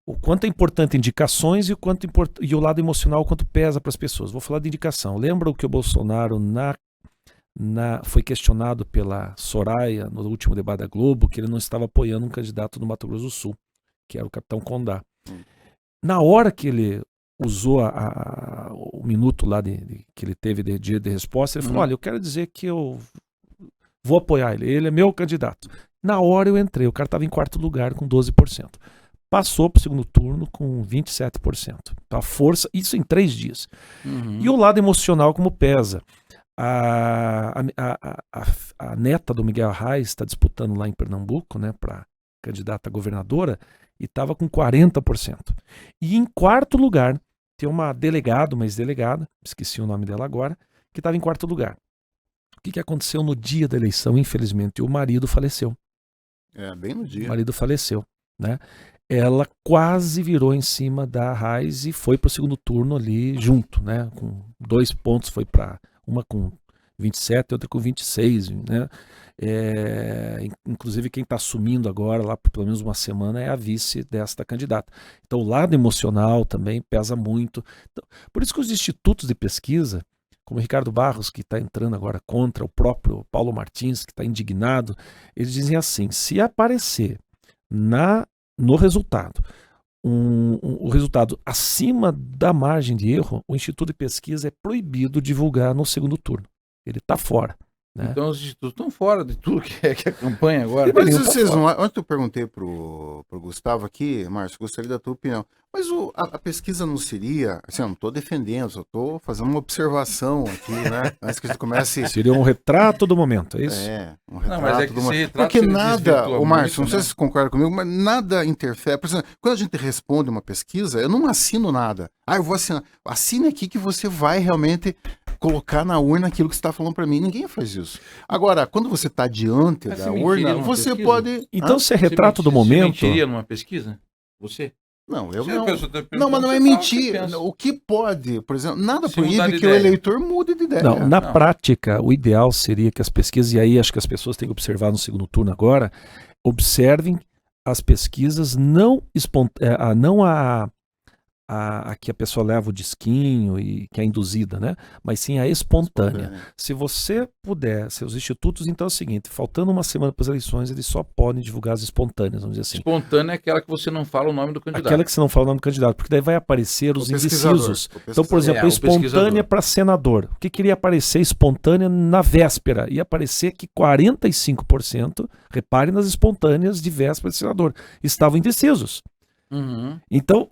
o quanto é importante indicações e o lado emocional, o quanto pesa para as pessoas. Vou falar de indicação. Lembra o que o Bolsonaro foi questionado pela Soraya no último debate da Globo, que ele não estava apoiando um candidato do Mato Grosso do Sul, que era o Capitão Condá. Na hora que ele usou o minuto lá que ele teve de resposta, ele falou, olha, eu quero dizer que eu vou apoiar ele é meu candidato. Na hora eu entrei, o cara estava em 4º lugar com 12%. Passou para o segundo turno com 27%. A força, isso em 3 dias. E o lado emocional como pesa. A neta do Miguel Arraes está disputando lá em Pernambuco, né, para candidata a governadora, e estava com 40%. E em 4º lugar, tem uma ex-delegada, esqueci o nome dela agora, que estava em 4º lugar. O que aconteceu no dia da eleição? Infelizmente, o marido faleceu. Bem no dia. O marido faleceu, né? Ela quase virou em cima da Arraes e foi para o segundo turno ali junto, né? Com 2 pontos, foi para uma com 27 e outra com 26, né? Inclusive quem está assumindo agora, lá por pelo menos uma semana, é a vice desta candidata. Então o lado emocional também pesa muito. Então, por isso que os institutos de pesquisa, como o Ricardo Barros, que está entrando agora contra o próprio Paulo Martins, que está indignado, eles dizem assim, se aparecer no resultado o resultado acima da margem de erro, o Instituto de Pesquisa é proibido divulgar no segundo turno. Ele está fora. né? Então os institutos estão fora de tudo que é a campanha agora. Mas Deveriam vocês tá não. Ontem eu perguntei pro Gustavo aqui, Márcio, gostaria da tua opinião. Mas a pesquisa não seria. Assim, eu não estou defendendo, só estou fazendo uma observação aqui, né? Antes que a gente comece. Seria um retrato do momento, é isso? Um Não, mas é retrato que de uma. esse retrato Porque ele nada, desvirtua o Márcio, muito, não sei né? se você concorda comigo, mas nada interfere. Por exemplo, quando a gente responde uma pesquisa, eu não assino nada. Eu vou assinar. Assine aqui que você vai realmente colocar na urna aquilo que você está falando para mim. Ninguém faz isso. Agora, quando você está diante Mas da você mentiria urna, numa você pesquisa? pode. Então, se é retrato do Você momento. mentiria numa pesquisa? Você? Não, eu Se a não. pessoa tá Não, mas não é perguntando, você fala o que mentir. pensa. O que pode, por exemplo, nada Se mudar proíbe de que o ideia. eleitor mude de ideia. Não, na Não. prática, o ideal seria que as pesquisas, e aí acho que as pessoas têm que observar no segundo turno agora, observem as pesquisas não a que a pessoa leva o disquinho e que é induzida, né? Mas sim a espontânea. Se você puder, seus institutos, então é o seguinte, faltando uma semana para as eleições, eles só podem divulgar as espontâneas, vamos dizer assim. Espontânea é aquela que você não fala o nome do candidato. Aquela que você não fala o nome do candidato, porque daí vai aparecer os indecisos. Então, por exemplo, É, o espontânea pesquisador. para senador. O que queria aparecer espontânea na véspera? Ia aparecer que 45%, reparem nas espontâneas de véspera de senador, estavam indecisos. Uhum. Então,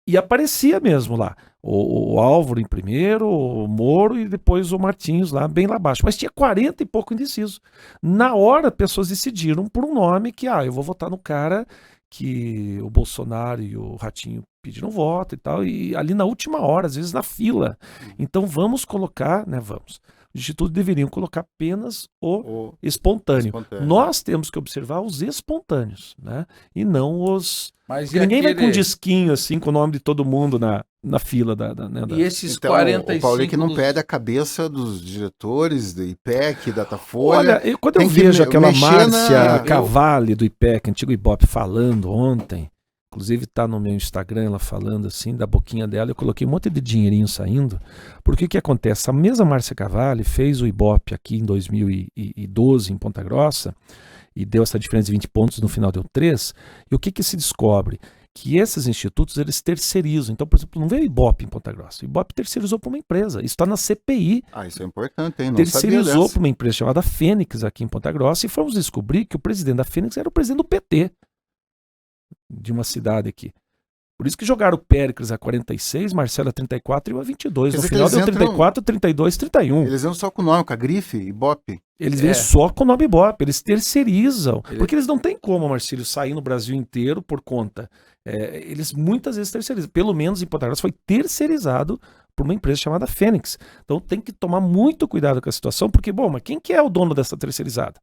e aparecia mesmo lá. O Álvaro em primeiro, o Moro e depois o Martins lá, bem lá abaixo. Mas tinha 40 e pouco indeciso. Na hora, pessoas decidiram por um nome que, eu vou votar no cara que o Bolsonaro e o Ratinho pediram voto e tal. E ali na última hora, às vezes na fila. Então vamos colocar, né, vamos. Os institutos deveriam colocar apenas o espontâneo. Nós temos que observar os espontâneos, né? E não os... Mas Porque ninguém vai com um disquinho assim, com o nome de todo mundo na fila E esses então, 45... o Paulinho não pede a cabeça dos diretores do IPEC, Datafolha. Olha, quando eu tem que vejo aquela mexer Márcia Cavalli do IPEC, antigo Ibope, falando ontem, inclusive está no meu Instagram ela falando assim, da boquinha dela, eu coloquei um monte de dinheirinho saindo, porque o que acontece? A mesma Márcia Cavalli fez o Ibope aqui em 2012 em Ponta Grossa, e deu essa diferença de 20 pontos, no final deu 3, e o que se descobre? Que esses institutos, eles terceirizam. Então, por exemplo, não veio o Ibope em Ponta Grossa. O Ibope terceirizou para uma empresa. Isso está na CPI. Isso é importante, hein? Não terceirizou para uma empresa chamada Fênix aqui em Ponta Grossa e fomos descobrir que o presidente da Fênix era o presidente do PT de uma cidade aqui. Por isso que jogaram o Péricles a 46, Marcelo a 34 e o a 22. No final deu 34, 32, 31. Eles vão só com o nome, com a grife, Ibope. Eles vêm só com o nome Ibope, eles terceirizam. Porque eles não têm como, Marcílio, sair no Brasil inteiro por conta. Eles muitas vezes terceirizam. Pelo menos em Ponta Grossa foi terceirizado por uma empresa chamada Fênix. Então tem que tomar muito cuidado com a situação, porque, mas quem que é o dono dessa terceirizada?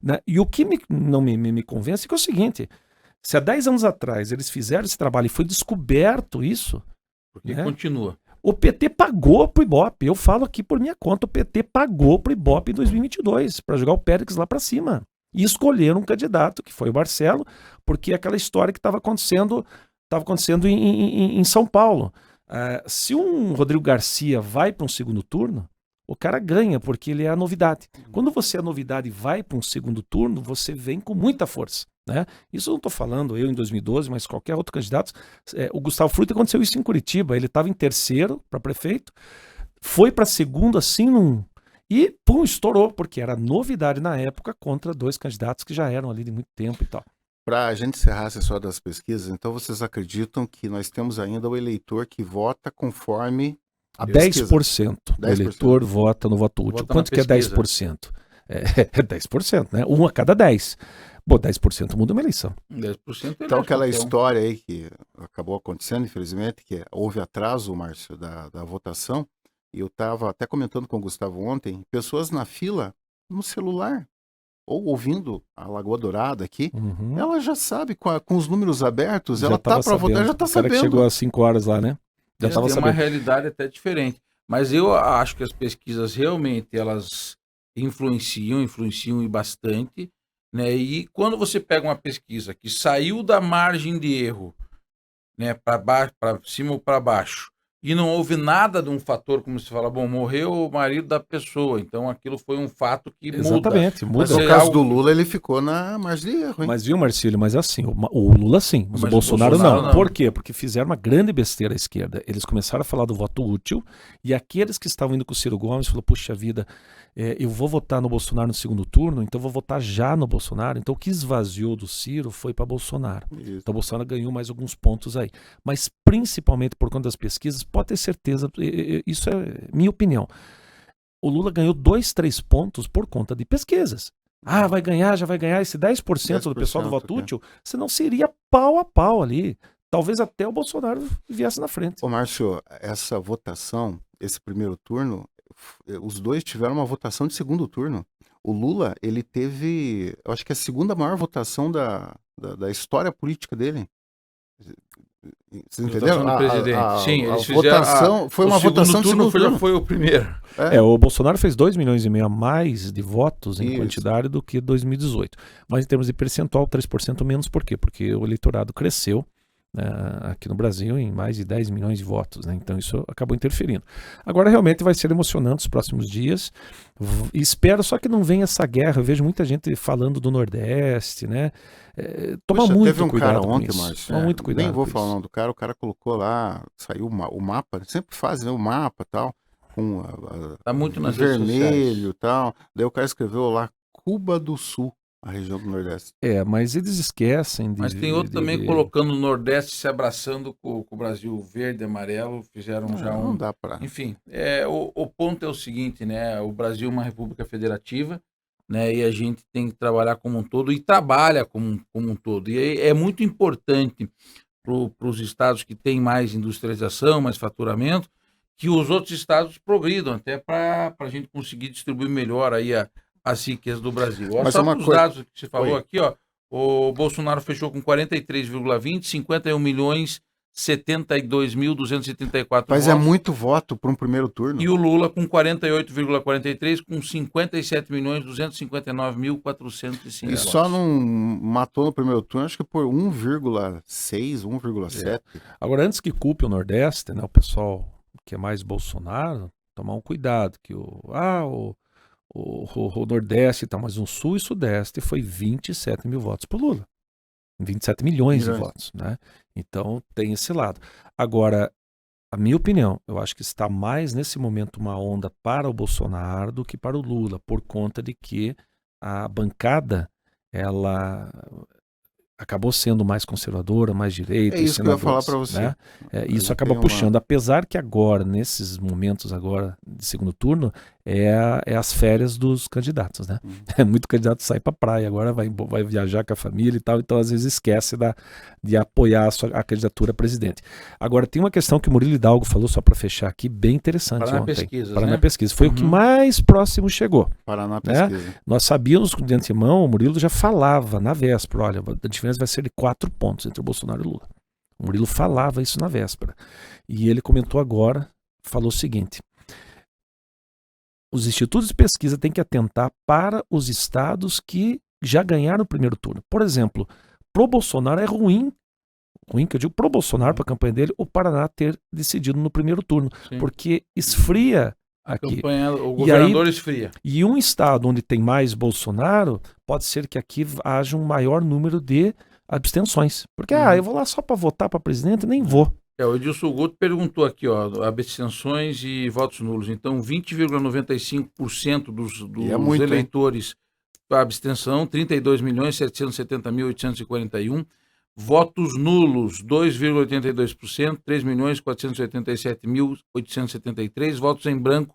Né? E o que não me convence é que é o seguinte... Se há 10 anos atrás eles fizeram esse trabalho e foi descoberto isso... Porque continua. O PT pagou pro Ibope. Eu falo aqui por minha conta. O PT pagou pro Ibope em 2022 para jogar o Péricles lá para cima. E escolheram um candidato, que foi o Marcelo, porque aquela história que estava acontecendo em São Paulo. Se um Rodrigo Garcia vai para um segundo turno, o cara ganha, porque ele é a novidade. Quando você é a novidade e vai para um segundo turno, você vem com muita força. Né? Isso eu não estou falando eu em 2012, mas qualquer outro candidato. O Gustavo Fruta aconteceu isso em Curitiba. Ele estava em terceiro para prefeito, foi para segundo assim, e pum, estourou, porque era novidade na época contra 2 candidatos que já eram ali de muito tempo e tal. Para a gente encerrar essa história das pesquisas, então vocês acreditam que nós temos ainda o eleitor que vota conforme a 10%. O eleitor vota no voto útil. Quanto que é 10%? É 10%, né? 1 a cada 10. 10% muda uma eleição. 10% então aquela história aí que acabou acontecendo, infelizmente, que houve atraso, Márcio, da votação, e eu estava até comentando com o Gustavo ontem, pessoas na fila, no celular, ou ouvindo a Lagoa Dourada aqui, ela já sabe, com os números abertos, ela tá para votar, já está sabendo. O cara que chegou às 5 horas lá, né? Já estava sabendo. É uma realidade até diferente. Mas eu acho que as pesquisas realmente, elas influenciam e bastante, né? E quando você pega uma pesquisa que saiu da margem de erro, né, para baixo, para cima ou para baixo, e não houve nada de um fator, como se fala, bom, morreu o marido da pessoa, então aquilo foi um fato que Exatamente, muda. Mas No é caso algo do que- Lula, ele ficou na margem de erro, hein? Mas viu, Marcílio, mas é assim, o Lula sim, mas o Bolsonaro não. Por quê? Porque fizeram uma grande besteira à esquerda. Eles começaram a falar do voto útil e aqueles que estavam indo com o Ciro Gomes falaram, puxa vida, eu vou votar no Bolsonaro no segundo turno, então vou votar já no Bolsonaro. Então o que esvaziou do Ciro foi para Bolsonaro. Isso. Então o Bolsonaro ganhou mais alguns pontos aí. Mas principalmente por conta das pesquisas, pode ter certeza, isso é minha opinião. O Lula ganhou 2, 3 pontos por conta de pesquisas. Ah, vai ganhar, já vai ganhar esse 10% do pessoal do voto útil, senão seria pau a pau ali. Talvez até o Bolsonaro viesse na frente. Ô, Márcio, essa votação, esse primeiro turno, os dois tiveram uma votação de segundo turno. O Lula, ele teve, eu acho que a segunda maior votação da história política dele. Vocês entenderam? do presidente. Sim, eles fizeram votação, foi uma votação de segundo turno. Já foi o primeiro. O Bolsonaro fez 2,5 milhões a mais de votos em Isso. quantidade do que 2018. Mas em termos de percentual, 3% menos. Por quê? Porque o eleitorado cresceu aqui no Brasil em mais de 10 milhões de votos, né? Então isso acabou interferindo. Agora realmente vai ser emocionante os próximos dias. Espero só que não venha essa guerra. Eu vejo muita gente falando do Nordeste, né? Toma muito teve um cuidado cara com ontem, isso. Márcio. Toma muito cuidado. Nem vou com falar o isso. nome do cara. O cara colocou lá, saiu o mapa. Sempre faz, né? O mapa e tal. Com Tá muito nas redes vermelho e tal. Daí o cara escreveu lá Cuba do Sul, a região do Nordeste. Mas eles esquecem de... Mas tem outro também colocando o Nordeste se abraçando com o Brasil verde e amarelo, fizeram já um... Não dá pra... Enfim, o ponto é o seguinte, né? O Brasil é uma república federativa, né? E a gente tem que trabalhar como um todo e trabalha como um todo. E é muito importante para os estados que têm mais industrialização, mais faturamento, que os outros estados progridam, até para a gente conseguir distribuir melhor aí as riquezas do Brasil. Olha só os dados que você falou aqui, ó. O Bolsonaro fechou com 43,20, 51 milhões 72.234 votos. Mas é muito voto para um primeiro turno. E o Lula com 48,43, com 57.259.405 votos. Só não matou no primeiro turno, acho que por 1,6, 1,7. Agora, antes que culpe o Nordeste, né, o pessoal que é mais Bolsonaro, tomar um cuidado, que o Nordeste tá, mas o Sul e Sudeste foi 27 mil votos pro Lula. 27 milhões de votos, né? Então tem esse lado. Agora, a minha opinião, eu acho que está mais nesse momento uma onda para o Bolsonaro do que para o Lula, por conta de que a bancada, ela acabou sendo mais conservadora, mais direita. É isso que eu ia falar para você. Né? Isso acaba puxando, apesar que agora, nesses momentos agora de segundo turno, é as férias dos candidatos, né? Muito candidato sai para praia, agora vai viajar com a família e tal, então às vezes esquece de apoiar a candidatura a presidente. Agora tem uma questão que o Murilo Hidalgo falou, só para fechar aqui, bem interessante ontem. Paraná Pesquisa. Foi o que mais próximo chegou. Paraná Pesquisa. Né? Nós sabíamos de antemão, o Murilo já falava na véspera, olha, a diferença vai ser de 4 pontos entre o Bolsonaro e o Lula. O Murilo falava isso na véspera. E ele comentou agora, falou o seguinte: os institutos de pesquisa têm que atentar para os estados que já ganharam o primeiro turno. Por exemplo, pro Bolsonaro é ruim que eu digo pro Bolsonaro, para a campanha dele, o Paraná ter decidido no primeiro turno. Sim. Porque esfria aqui. O governador esfria. E um estado onde tem mais Bolsonaro, pode ser que aqui haja um maior número de abstenções. Porque, eu vou lá só para votar para presidente, nem vou. O Edilson Guto perguntou aqui, ó, abstenções e votos nulos. Então, 20,95% dos eleitores para abstenção, 32.770.841. Votos nulos, 2,82%, 3.487.873. Votos em branco,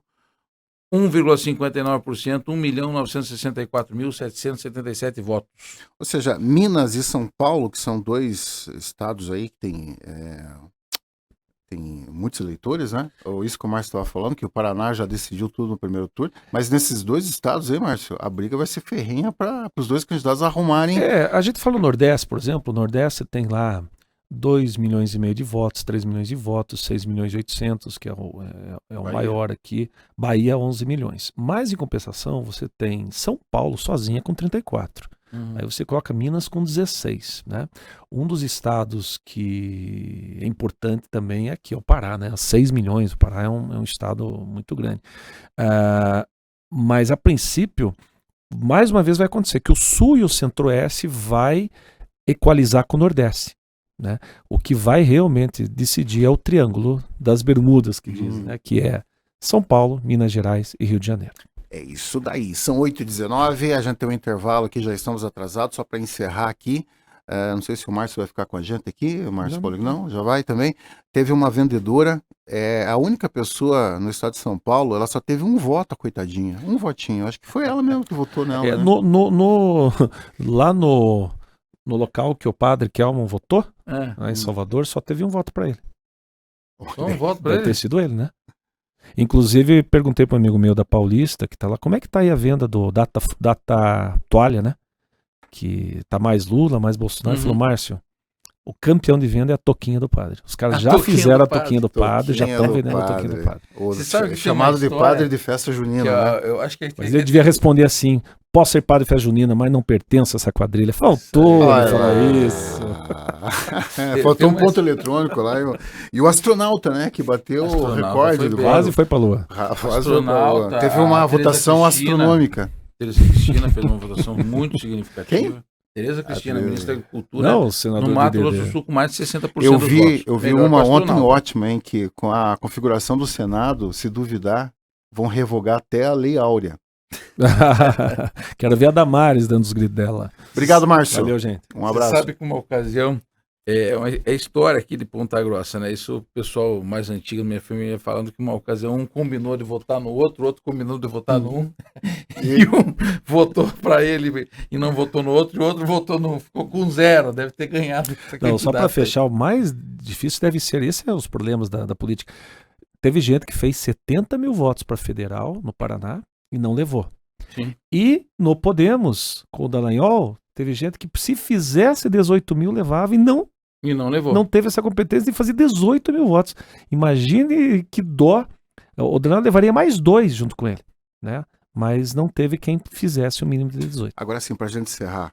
1,59%, 1.964.777 votos. Ou seja, Minas e São Paulo, que são dois estados aí que tem muitos eleitores, né? Ou isso que o Márcio estava falando, que o Paraná já decidiu tudo no primeiro turno. Mas nesses dois estados aí, Márcio, a briga vai ser ferrenha para os dois candidatos arrumarem. A gente fala o Nordeste, por exemplo. O Nordeste tem lá 2,5 milhões de votos, 3 milhões de votos, 6.800.000, que é o maior aqui. Bahia, 11 milhões. Mas, em compensação, você tem São Paulo sozinha com 34. Aí você coloca Minas com 16, né? Um dos estados que é importante também é aqui, é o Pará, né? 6 milhões, o Pará é um estado muito grande. Mas a princípio, mais uma vez vai acontecer que o Sul e o Centro-Oeste vai equalizar com o Nordeste, né? O que vai realmente decidir é o Triângulo das Bermudas, que dizem, né? Que é São Paulo, Minas Gerais e Rio de Janeiro. É isso daí. São 8h19, a gente tem um intervalo aqui, já estamos atrasados, só para encerrar aqui. Não sei se o Márcio vai ficar com a gente aqui, o Márcio Paulo, não, já vai também. Teve uma vendedora, a única pessoa no estado de São Paulo, ela só teve um voto, a coitadinha, um votinho. Acho que foi ela mesmo que votou nela. Né? Lá no local que o padre Kelman votou, lá em Salvador, só teve um voto para ele. Só um voto para ele? Deve ter sido ele, né? Inclusive, perguntei para um amigo meu da Paulista, que tá lá, como é que tá aí a venda do Data Toalha, né? Que tá mais Lula, mais Bolsonaro. Ele falou, Márcio, o campeão de venda é a toquinha do padre. Os caras já fizeram a toquinha do padre, já estão vendendo a toquinha do padre. Você sabe que chamado de padre de festa junina, né? Eu acho que mas ele devia responder assim, posso ser padre de festa junina, mas não pertenço a essa quadrilha. Faltou ele falar isso. Faltou um ponto eletrônico lá. E o astronauta, né? Que bateu o recorde. Quase foi pra Lua. Teve uma votação astronômica. Tereza Cristina fez uma votação muito significativa. Quem? Tereza Cristina, ministra da Agricultura, não, o senador no Mato Grosso do Sul, com mais de 60% dos votos. Eu vi uma ontem ótima, hein, que com a configuração do Senado, se duvidar, vão revogar até a Lei Áurea. Quero ver a Damares dando os gritos dela. Obrigado, Márcio. Valeu, gente. Um abraço. Você sabe que uma ocasião, é história aqui de Ponta Grossa, né? Isso o pessoal mais antigo da minha família falando que uma ocasião um combinou de votar no outro, o outro combinou de votar no um, e um votou para ele e não votou no outro, e o outro ficou com 0, deve ter ganhado. Não, só para fechar, o mais difícil deve ser, esses são os problemas da política. Teve gente que fez 70 mil votos para federal no Paraná e não levou. Sim. E no Podemos, com o Dallagnol, teve gente que se fizesse 18 mil levava e não levou. Não teve essa competência de fazer 18 mil votos. Imagine que dó. O Dallagnol levaria mais 2 junto com ele, né? Mas não teve quem fizesse o mínimo de 18. Agora sim, para a gente encerrar,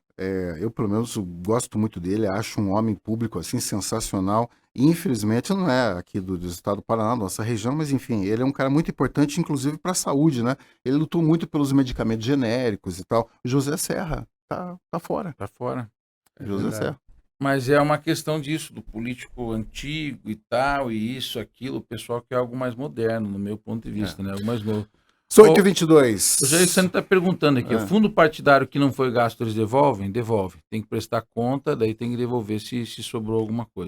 eu pelo menos gosto muito dele, acho um homem público assim sensacional. Infelizmente não é aqui do estado do Paraná, nossa região, mas enfim, ele é um cara muito importante, inclusive para a saúde, né? Ele lutou muito pelos medicamentos genéricos e tal. O José Serra tá fora. Tá fora. José Serra. Mas é uma questão disso, do político antigo e tal, e isso, aquilo, o pessoal quer algo mais moderno, no meu ponto de vista, né? Algo mais novo. São 8h22. O Jair Santos está perguntando aqui, o fundo partidário que não foi gasto, eles devolvem? Devolve. Tem que prestar conta, daí tem que devolver se sobrou alguma coisa.